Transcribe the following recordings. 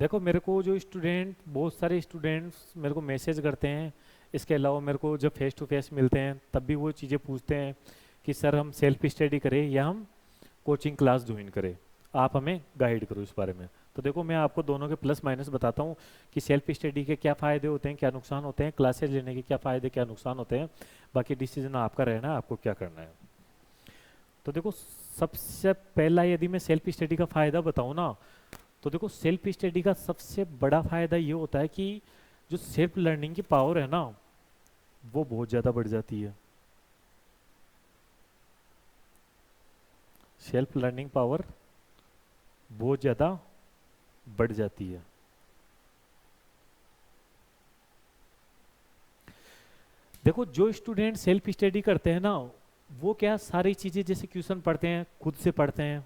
देखो मेरे को जो स्टूडेंट, बहुत सारे स्टूडेंट्स मेरे को मैसेज करते हैं। इसके अलावा मेरे को जब फेस टू फेस मिलते हैं तब भी वो चीज़ें पूछते हैं कि सर हम सेल्फ स्टडी करें या हम कोचिंग क्लास ज्वाइन करें, आप हमें गाइड करो इस बारे में। तो देखो मैं आपको दोनों के प्लस माइनस बताता हूँ कि सेल्फ स्टडी के क्या फ़ायदे होते हैं, क्या नुकसान होते हैं, क्लासेज लेने के क्या फ़ायदे क्या नुकसान होते हैं। बाकी डिसीजन आपका रहना है, आपको क्या करना है। तो देखो सबसे पहला यदि मैं सेल्फ स्टडी का फ़ायदा बताऊँ ना, तो देखो सेल्फ स्टडी का सबसे बड़ा फ़ायदा ये होता है कि जो सेल्फ लर्निंग की पावर है ना, वो बहुत ज़्यादा बढ़ जाती है। सेल्फ लर्निंग पावर बहुत ज़्यादा बढ़ जाती है। देखो जो स्टूडेंट सेल्फ स्टडी करते हैं ना, वो क्या सारी चीज़ें जैसे क्वेश्चन पढ़ते हैं खुद से पढ़ते हैं,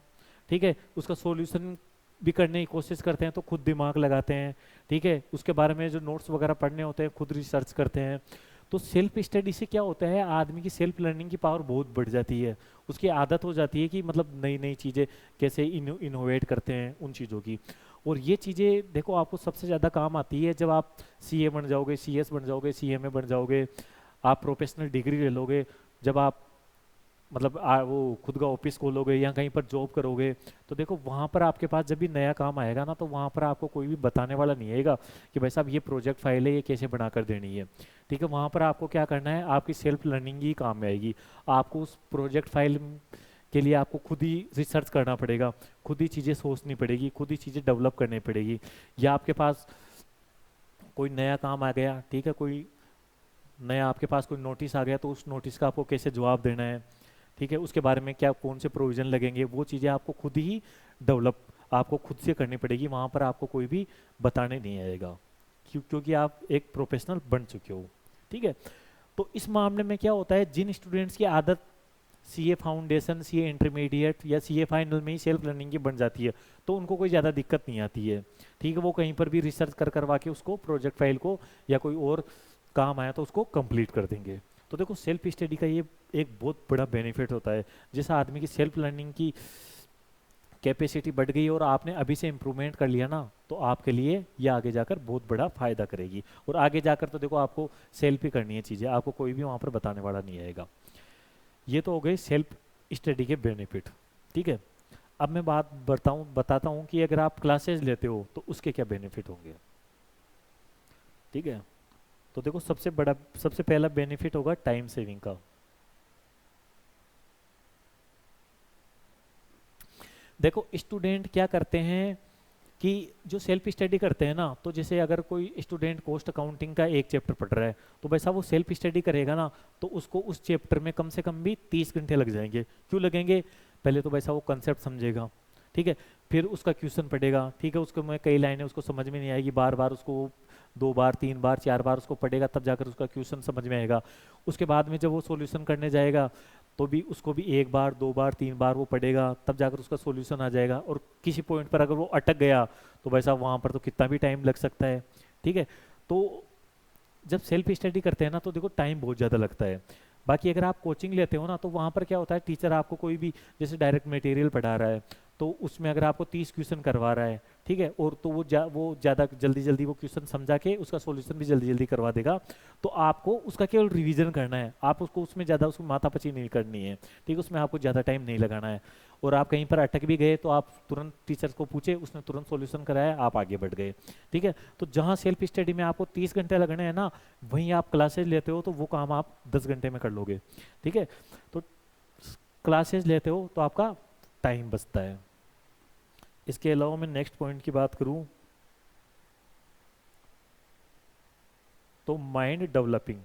ठीक है, उसका सॉल्यूशन भी करने की कोशिश करते हैं तो खुद दिमाग लगाते हैं, ठीक है, उसके बारे में जो नोट्स वगैरह पढ़ने होते हैं खुद रिसर्च करते हैं। तो सेल्फ स्टडी से क्या होता है, आदमी की सेल्फ लर्निंग की पावर बहुत बढ़ जाती है। उसकी आदत हो जाती है कि मतलब नई नई चीज़ें कैसे इनोवेट करते हैं उन चीज़ों की। और ये चीज़ें देखो आपको सबसे ज़्यादा काम आती है जब आप सीए बन जाओगे, सीएस बन जाओगे, सीएमए बन जाओगे, आप प्रोफेशनल डिग्री ले लोगे, जब आप मतलब वो खुद का ऑफिस खोलोगे या कहीं पर जॉब करोगे। तो देखो वहाँ पर आपके पास जब भी नया काम आएगा ना, तो वहाँ पर आपको कोई भी बताने वाला नहीं आएगा कि भाई साहब ये प्रोजेक्ट फाइल है, ये कैसे बना कर देनी है। ठीक है, वहाँ पर आपको क्या करना है, आपकी सेल्फ लर्निंग ही काम में आएगी। आपको उस प्रोजेक्ट फाइल के लिए आपको खुद ही रिसर्च करना पड़ेगा, खुद ही चीज़ें सोचनी पड़ेगी, खुद ही चीज़ें डेवलप करनी पड़ेगी। या आपके पास कोई नया काम आ गया, ठीक है, कोई नया आपके पास कोई नोटिस आ गया, तो उस नोटिस का आपको कैसे जवाब देना है, ठीक है, उसके बारे में क्या कौन से प्रोविजन लगेंगे, वो चीज़ें आपको खुद ही डेवलप आपको खुद से करनी पड़ेगी। वहाँ पर आपको कोई भी बताने नहीं आएगा, क्योंकि आप एक प्रोफेशनल बन चुके हो। ठीक है, तो इस मामले में क्या होता है, जिन स्टूडेंट्स की आदत सीए फाउंडेशन, सीए इंटरमीडिएट या सीए फाइनल में ही सेल्फ लर्निंग की बन जाती है, तो उनको कोई ज़्यादा दिक्कत नहीं आती है। ठीक है, वो कहीं पर भी रिसर्च करवा के उसको प्रोजेक्ट फाइल को या कोई और काम आया तो उसको कंप्लीट कर देंगे। तो देखो सेल्फ स्टडी का ये एक बहुत बड़ा बेनिफिट होता है। जैसा आदमी की सेल्फ लर्निंग की कैपेसिटी बढ़ गई और आपने अभी से इम्प्रूवमेंट कर लिया ना, तो आपके लिए ये आगे जाकर बहुत बड़ा फायदा करेगी। और आगे जाकर तो देखो आपको सेल्फ ही करनी है चीज़ें, आपको कोई भी वहाँ पर बताने वाला नहीं आएगा। ये तो हो गए सेल्फ स्टडी के बेनिफिट। ठीक है, अब मैं बात बताता हूँ कि अगर आप क्लासेस लेते हो तो उसके क्या बेनिफिट होंगे। ठीक है, तो देखो सबसे पहला बेनिफिट होगा टाइम सेविंग का। देखो स्टूडेंट क्या करते हैं कि जो सेल्फ स्टडी करते हैं ना, तो जैसे अगर कोई स्टूडेंट कॉस्ट अकाउंटिंग का एक चैप्टर पढ़ रहा है, तो वैसा वो सेल्फ स्टडी करेगा ना, तो उसको उस चैप्टर में कम से कम भी 30 घंटे लग जाएंगे। क्यों लगेंगे, पहले तो वैसा वो कंसेप्ट समझेगा, ठीक है, फिर उसका क्वेश्चन पढ़ेगा, ठीक है, उसको में कई लाइनें उसको समझ में नहीं आएगी, बार बार उसको 2 बार 3 बार 4 बार उसको पढ़ेगा, तब जाकर उसका क्वेश्चन समझ में आएगा। उसके बाद में जब वो सॉल्यूशन करने जाएगा, तो भी उसको भी 1 बार 2 बार 3 बार वो पढ़ेगा, तब जाकर उसका सॉल्यूशन आ जाएगा। और किसी पॉइंट पर अगर वो अटक गया, तो वैसा वहाँ पर तो कितना भी टाइम लग सकता है। ठीक है, तो जब सेल्फ स्टडी करते हैं ना, तो देखो टाइम बहुत ज़्यादा लगता है। बाकी अगर आप कोचिंग लेते हो ना, तो वहाँ पर क्या होता है, टीचर आपको कोई भी जैसे डायरेक्ट मटेरियल पढ़ा रहा है, तो उसमें अगर आपको 30 क्वेश्चन करवा रहा है, ठीक है, और तो वो ज़्यादा जल्दी जल्दी वो क्वेश्चन समझा के उसका सॉल्यूशन भी जल्दी जल्दी करवा देगा। तो आपको उसका केवल रिवीजन करना है, आप उसको उसमें ज़्यादा उसको माथापच्ची नहीं करनी है। ठीक है, उसमें आपको ज़्यादा टाइम नहीं लगाना है। और आप कहीं पर अटक भी गए तो आप तुरंत टीचर को पूछे, उसने तुरंत सॉल्यूशन कराया, आप आगे बढ़ गए। ठीक है, तो जहाँ सेल्फ स्टडी में आपको 30 घंटे लगने हैं ना, वहीं आप क्लासेज लेते हो तो वो काम आप 10 घंटे में कर लोगे। ठीक है, तो क्लासेज लेते हो तो आपका टाइम बचता है। इसके अलावा मैं नेक्स्ट पॉइंट की बात करूं, तो माइंड डेवलपिंग।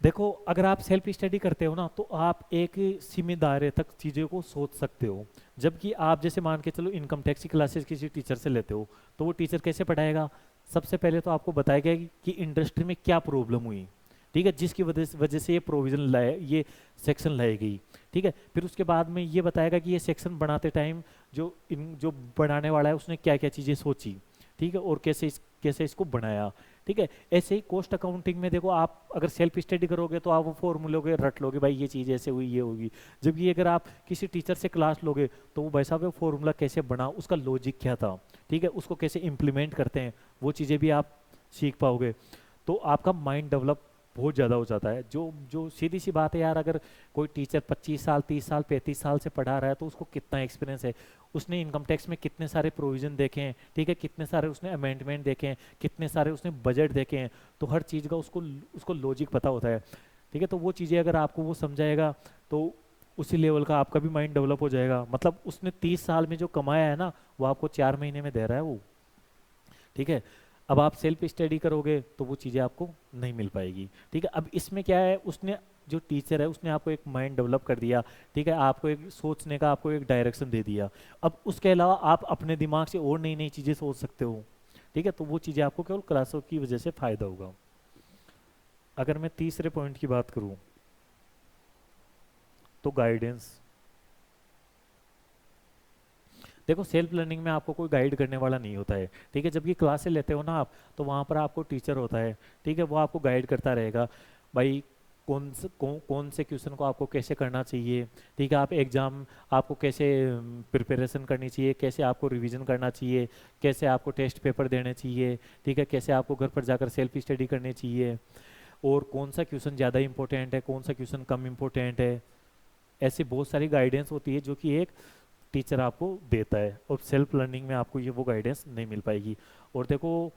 देखो अगर आप सेल्फ स्टडी करते हो ना, तो आप एक सीमित दायरे तक चीज़ों को सोच सकते हो। जबकि आप जैसे मान के चलो इनकम टैक्स की क्लासेस किसी टीचर से लेते हो, तो वो टीचर कैसे पढ़ाएगा, सबसे पहले तो आपको बताएगा कि इंडस्ट्री में क्या प्रॉब्लम हुई, ठीक है, जिसकी वजह से ये प्रोविजन लाए, ये सेक्शन लाई गई। ठीक है, फिर उसके बाद में ये बताएगा कि ये सेक्शन बनाते टाइम जो बनाने वाला है उसने क्या क्या चीज़ें सोची, ठीक है, और कैसे इसको बनाया। ठीक है। ऐसे ही कॉस्ट अकाउंटिंग में देखो, आप अगर सेल्फ स्टडी करोगे तो आप वो फॉर्मूले के रट लोगे, भाई ये चीज़ ऐसे हुई ये होगी। जबकि अगर आप किसी टीचर से क्लास लोगे तो वो भाई साहब वो फॉर्मूला कैसे बना, उसका लॉजिक क्या था, ठीक है, उसको कैसे इम्प्लीमेंट करते हैं, वो चीज़ें भी आप सीख पाओगे। तो आपका माइंड डेवलप बहुत ज़्यादा हो जाता है। जो जो सीधी सी बात है यार, अगर कोई टीचर 25 साल 30 साल 35 साल से पढ़ा रहा है तो उसको कितना एक्सपीरियंस है, उसने इनकम टैक्स में कितने सारे प्रोविजन देखे हैं, ठीक है, कितने सारे उसने अमेंडमेंट देखे हैं, कितने सारे उसने बजट देखे हैं, तो हर चीज़ का उसको उसको लॉजिक पता होता है, ठीक है। तो वो चीज़ें अगर आपको वो समझाएगा तो उसी लेवल का आपका भी माइंड डेवलप हो जाएगा। मतलब उसने 30 साल में जो कमाया है ना, वो आपको 4 महीने में दे रहा है वो, ठीक है। अब आप सेल्फ स्टडी करोगे तो वो चीज़ें आपको नहीं मिल पाएगी, ठीक है। अब इसमें क्या है, उसने जो टीचर है उसने आपको एक माइंड डेवलप कर दिया, ठीक है, आपको एक सोचने का आपको एक डायरेक्शन दे दिया। अब उसके अलावा आप अपने दिमाग से और नई नई चीज़ें सोच सकते हो, ठीक है। तो वो चीज़ें आपको केवल क्लासों की वजह से फ़ायदा होगा। अगर मैं तीसरे पॉइंट की बात करूँ तो गाइडेंस। देखो सेल्फ लर्निंग में आपको कोई गाइड करने वाला नहीं होता है, ठीक है। जब ये क्लासेस लेते हो ना आप, तो वहाँ पर आपको टीचर होता है, ठीक है, वो आपको गाइड करता रहेगा, भाई कौन से क्वेश्चन को आपको कैसे करना चाहिए, ठीक है। आप एग्ज़ाम आपको कैसे प्रिपरेशन करनी चाहिए, कैसे आपको रिवीजन करना चाहिए, कैसे आपको टेस्ट पेपर देने चाहिए, ठीक है, कैसे आपको घर पर जाकर सेल्फ स्टडी करनी चाहिए, और कौन सा क्वेश्चन ज़्यादा इंपॉर्टेंट है, कौन सा क्वेश्चन कम इंपॉर्टेंट है। ऐसी बहुत सारी गाइडेंस होती है जो कि एक टीचर आपको देता है, और सेल्फ लर्निंग में आपको ये वो गाइडेंस नहीं मिल पाएगी। और देखो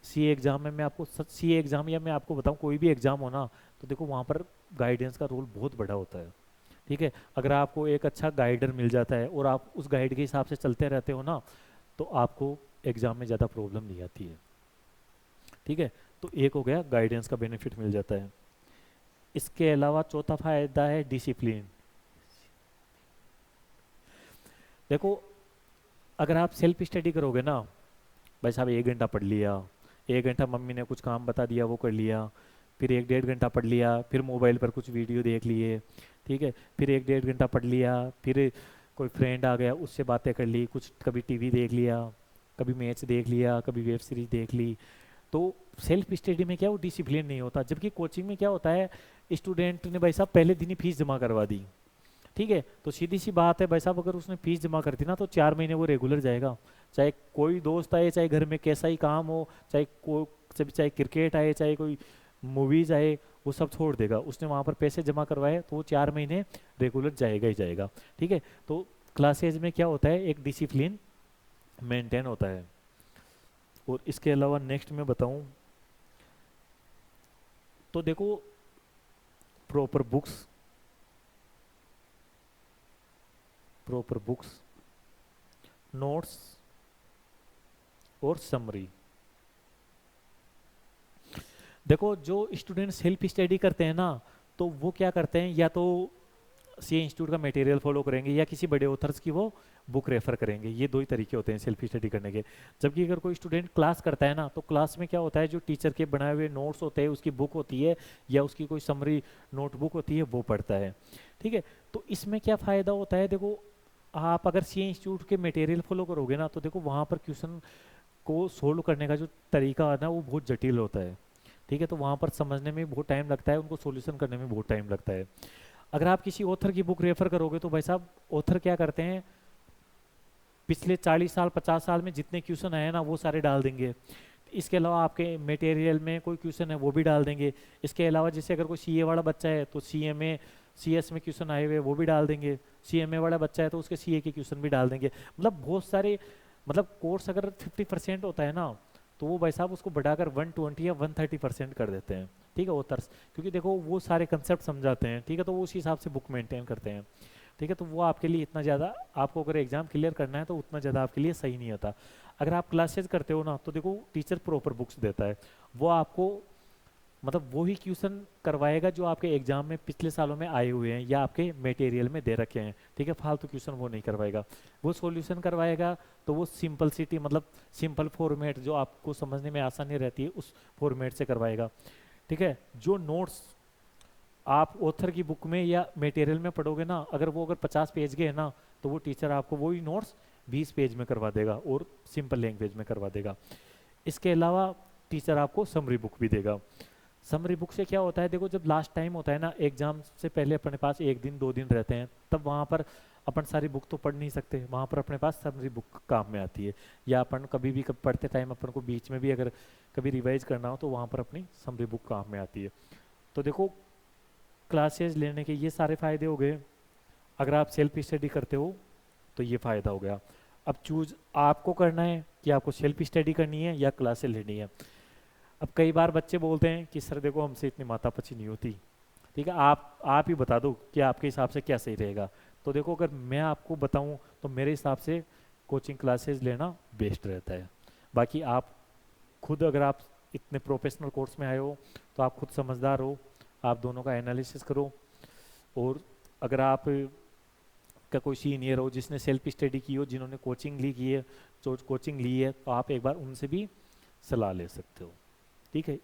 सी एग्ज़ाम में मैं आपको सी एग्ज़ाम या मैं आपको बताऊं कोई भी एग्ज़ाम हो ना, तो देखो वहाँ पर गाइडेंस का रोल बहुत बड़ा होता है, ठीक है। अगर आपको एक अच्छा गाइडर मिल जाता है और आप उस गाइड के हिसाब से चलते रहते हो ना, तो आपको एग्ज़ाम में ज़्यादा प्रॉब्लम नहीं आती है, ठीक है। तो एक हो गया गाइडेंस का बेनिफिट मिल जाता है। इसके अलावा चौथा फायदा है डिसिप्लिन। देखो अगर आप सेल्फ स्टडी करोगे ना, भाई साहब 1 घंटा पढ़ लिया, 1 घंटा मम्मी ने कुछ काम बता दिया वो कर लिया, फिर 1 डेढ़ घंटा पढ़ लिया, फिर मोबाइल पर कुछ वीडियो देख लिए, ठीक है, फिर 1 डेढ़ घंटा पढ़ लिया, फिर कोई फ्रेंड आ गया उससे बातें कर ली, कुछ कभी टीवी देख लिया, कभी मैच देख लिया, कभी वेब सीरीज देख ली। तो सेल्फ स्टडी में क्या वो डिसिप्लिन नहीं होता। जबकि कोचिंग में क्या होता है, स्टूडेंट ने भाई साहब पहले दिन ही फीस जमा करवा दी, ठीक है, तो सीधी सी बात है भाई साहब, अगर उसने फीस जमा कर दी ना तो 4 महीने वो रेगुलर जाएगा। चाहे कोई दोस्त आए, चाहे घर में कैसा ही काम हो, चाहे चाहे क्रिकेट आए, चाहे कोई मूवीज आए, वो सब छोड़ देगा। उसने वहाँ पर पैसे जमा करवाए तो वो 4 महीने रेगुलर जाएगा ही जाएगा, ठीक है। तो क्लासेज में क्या होता है, एक डिसिप्लिन मेंटेन होता है। और इसके अलावा नेक्स्ट मैं बताऊं तो देखो प्रॉपर बुक्स, नोट्स और समरी। देखो जो स्टूडेंट सेल्फ स्टडी करते हैं ना, तो वो क्या करते हैं, या तो सी इंस्टीट्यूट का मटेरियल फॉलो करेंगे या किसी बड़े ऑथर्स की वो बुक रेफर करेंगे। ये दो ही तरीके होते हैं सेल्फ स्टडी करने के। जबकि अगर कोई स्टूडेंट क्लास करता है ना, तो क्लास में क्या होता है, जो टीचर के बनाए हुए नोट्स होते हैं, उसकी बुक होती है या उसकी कोई समरी नोटबुक होती है, वो पढ़ता है, ठीक है। तो इसमें क्या फ़ायदा होता है, देखो आप अगर सी इंस्टीट्यूट के मटेरियल फॉलो करोगे ना, तो देखो वहाँ पर क्वेश्चन को सोल्व करने का जो तरीका है ना, वो बहुत जटिल होता है, ठीक है। तो वहाँ पर समझने में बहुत टाइम लगता है, उनको सॉल्यूशन करने में बहुत टाइम लगता है। अगर आप किसी ऑथर की बुक रेफर करोगे तो भाई साहब ऑथर क्या करते हैं, पिछले 40 साल 50 साल में जितने क्वेश्चन आए ना वो सारे डाल देंगे। इसके अलावा आपके मटेरियल में कोई क्वेश्चन है वो भी डाल देंगे। इसके अलावा जैसे अगर कोई सीए वाला बच्चा है तो सीएमए सीएस में क्वेश्चन आए हुए वो भी डाल देंगे, सीएमए वाला बच्चा है तो उसके सीए के क्वेश्चन भी डाल देंगे। मतलब बहुत सारे, मतलब कोर्स अगर 50% होता है ना, तो वो भाई साहब उसको बढ़ाकर 120 या 130% कर देते हैं, ठीक है, ऑथर्स। क्योंकि देखो वो सारे कंसेप्ट समझाते हैं, ठीक है, तो वो उस हिसाब से बुक मेंटेन करते हैं, ठीक है। तो वो आपके लिए इतना ज़्यादा, आपको अगर एग्जाम क्लियर करना है तो उतना ज़्यादा आपके लिए सही नहीं होता। अगर आप क्लासेज करते हो ना, तो देखो टीचर प्रॉपर बुक्स देता है, वो आपको मतलब वो ही क्वेश्चन करवाएगा जो आपके एग्जाम में पिछले सालों में आए हुए हैं या आपके मटेरियल में दे रखे हैं, ठीक है। फालतू क्वेश्चन वो नहीं करवाएगा, वो सॉल्यूशन करवाएगा। तो वो सिंपलिसिटी, मतलब सिंपल फॉर्मेट जो आपको समझने में आसानी रहती है, उस फॉर्मेट से करवाएगा, ठीक है। जो नोट्स आप ऑथर की बुक में या मटेरियल में पढ़ोगे ना, अगर 50 पेज के हैं ना, तो वो टीचर आपको वही नोट्स 20 पेज में करवा देगा और सिंपल लैंग्वेज में करवा देगा। इसके अलावा टीचर आपको समरी बुक भी देगा। समरी बुक से क्या होता है, देखो जब लास्ट टाइम होता है ना एग्जाम से पहले अपने पास 1 दिन 2 दिन रहते हैं, तब वहाँ पर अपन सारी बुक तो पढ़ नहीं सकते, वहाँ पर अपने पास समरी बुक काम में आती है। या अपन कभी भी पढ़ते टाइम अपन को बीच में भी अगर कभी रिवाइज करना हो तो वहाँ पर अपनी समरी बुक काम में आती है। तो देखो क्लासेस लेने के ये सारे फायदे हो गए। अगर आप सेल्फ स्टडी करते हो तो ये फ़ायदा हो गया। अब चूज आपको करना है कि आपको सेल्फ स्टडी करनी है या क्लासेस लेनी है। अब कई बार बच्चे बोलते हैं कि सर देखो हमसे इतनी माथापच्ची नहीं होती, ठीक है आप ही बता दो कि आपके हिसाब से क्या सही रहेगा। तो देखो अगर मैं आपको बताऊं तो मेरे हिसाब से कोचिंग क्लासेस लेना बेस्ट रहता है। बाकी आप खुद, अगर आप इतने प्रोफेशनल कोर्स में आए हो तो आप खुद समझदार हो, आप दोनों का एनालिसिस करो। और अगर आप का कोई सीनियर हो जिसने सेल्फ स्टडी की हो, जिन्होंने कोचिंग ली की है, जो कोचिंग ली है, तो आप एक बार उनसे भी सलाह ले सकते हो। ठीक है,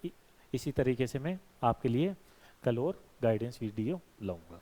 इसी तरीके से मैं आपके लिए कल और गाइडेंस वीडियो लाऊंगा।